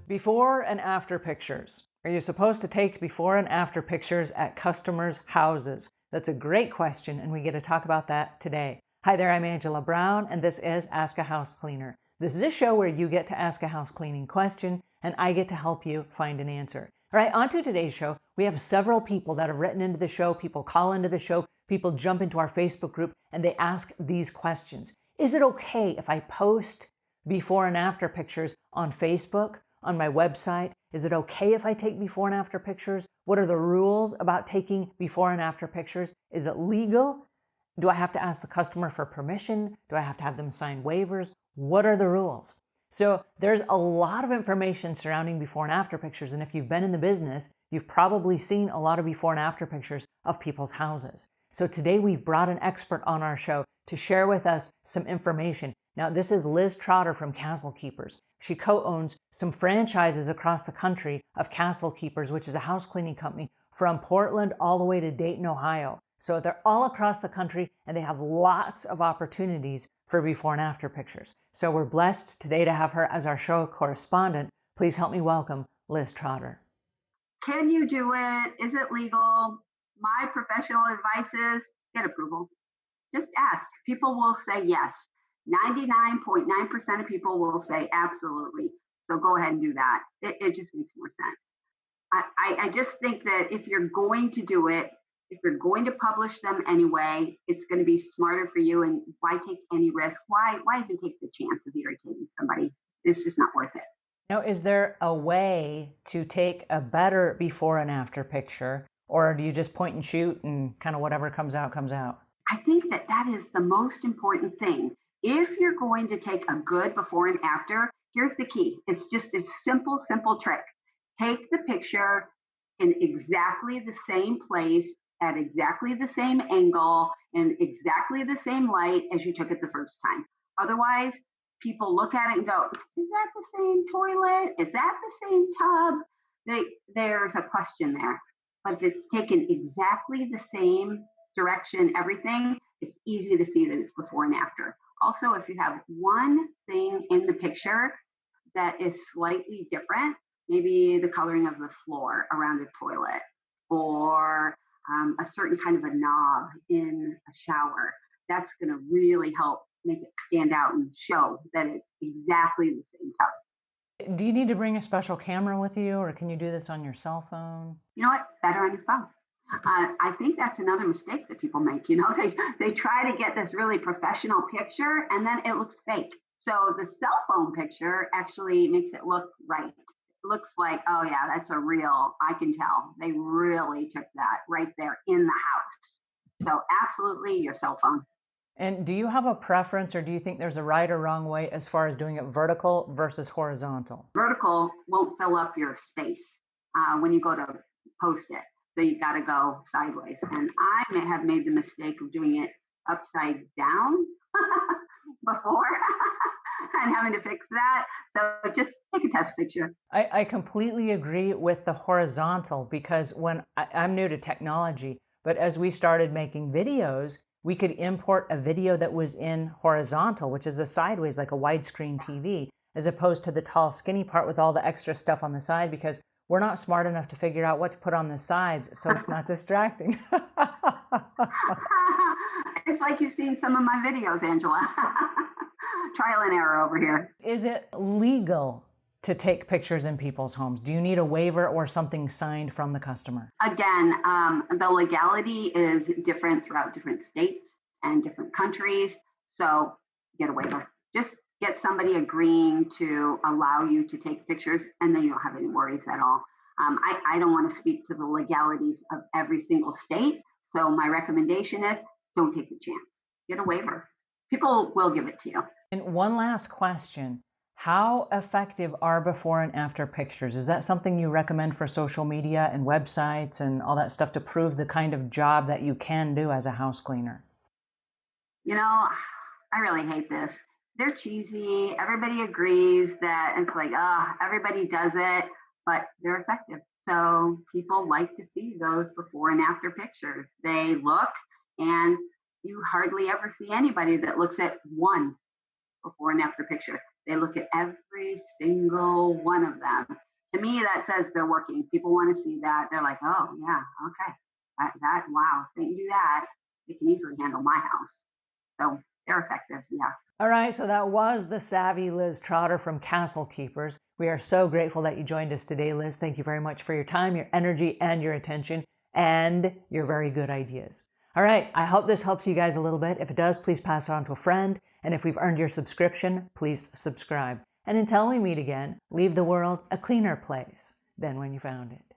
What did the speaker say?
Before and after pictures. Are you supposed to take before and after pictures at customers' houses? That's a great question, and we get to talk about that today. Hi there, I'm Angela Brown, and this is Ask a House Cleaner. This is a show where you get to ask a house cleaning question, and I get to help you find an answer. All right, on to today's show. We have several people that have written into the show, people call into the show, people jump into our Facebook group, and they ask these questions. Is it okay if I post before and after pictures on Facebook, on my website? Is it okay if I take before and after pictures? What are the rules about taking before and after pictures? Is it legal? Do I have to ask the customer for permission? Do I have to have them sign waivers? What are the rules? So there's a lot of information surrounding before and after pictures. And if you've been in the business, you've probably seen a lot of before and after pictures of people's houses. So today we've brought an expert on our show to share with us some information. Now, this is Liz Trotter from Castle Keepers. She co-owns some franchises across the country of Castle Keepers, which is a house cleaning company from Portland all the way to Dayton, Ohio. So they're all across the country and they have lots of opportunities for before and after pictures. So we're blessed today to have her as our show correspondent. Please help me welcome Liz Trotter. Can you do it? Is it legal? My professional advice is get approval. Just ask. People will say yes. 99.9% of people will say absolutely. So go ahead and do that. It just makes more sense. I just think that if you're going to do it, if you're going to publish them anyway, it's going to be smarter for you. And why take any risk? Why even take the chance of irritating somebody? It's just not worth it. Now, is there a way to take a better before and after picture, or do you just point and shoot and kind of whatever comes out, comes out? I think that is the most important thing. If you're going to take a good before and after, here's the key. It's just a simple trick. Take the picture in exactly the same place, at exactly the same angle, in exactly the same light as you took it the first time. Otherwise, people look at it and go, is that the same toilet? Is that the same tub? There's a question there. But if it's taken exactly the same direction, everything, it's easy to see that it's before and after. Also, if you have one thing in the picture that is slightly different, maybe the coloring of the floor around the toilet, or a certain kind of a knob in a shower, that's going to really help make it stand out and show that it's exactly the same tub. Do you need to bring a special camera with you, or can you do this on your cell phone? You know what? Better on your phone. I think that's another mistake that people make. You know, they try to get this really professional picture and then it looks fake. So the cell phone picture actually makes it look right. It looks like, oh yeah, that's a real, I can tell. They really took that right there in the house. So absolutely your cell phone. And do you have a preference, or do you think there's a right or wrong way as far as doing it vertical versus horizontal? Vertical won't fill up your space when you go to post it. So you got to go sideways. And I may have made the mistake of doing it upside down before and having to fix that. So just take a test picture. I completely agree with the horizontal, because when I'm new to technology, but as we started making videos, we could import a video that was in horizontal, which is the sideways, like a widescreen TV, as opposed to the tall, skinny part with all the extra stuff on the side, because we're not smart enough to figure out what to put on the sides so it's not distracting. It's like you've seen some of my videos, Angela. Trial and error over here. Is it legal to take pictures in people's homes? Do you need a waiver or something signed from the customer? Again, the legality is different throughout different states and different countries. So get a waiver. Just get somebody agreeing to allow you to take pictures, and then you don't have any worries at all. I don't want to speak to the legalities of every single state. So my recommendation is don't take the chance. Get a waiver. People will give it to you. And one last question. How effective are before and after pictures? Is that something you recommend for social media and websites and all that stuff to prove the kind of job that you can do as a house cleaner? You know, I really hate this. They're cheesy. Everybody agrees that it's like, everybody does it, but they're effective. So people like to see those before and after pictures. They look, and you hardly ever see anybody that looks at one before and after picture. They look at every single one of them. To me, that says they're working. People want to see that. They're like, oh, yeah, okay. Wow, if they can do that, they can easily handle my house. So they're effective, yeah. All right, so that was the savvy Liz Trotter from Castle Keepers. We are so grateful that you joined us today, Liz. Thank you very much for your time, your energy, and your attention, and your very good ideas. All right, I hope this helps you guys a little bit. If it does, please pass it on to a friend. And if we've earned your subscription, please subscribe. And until we meet again, leave the world a cleaner place than when you found it.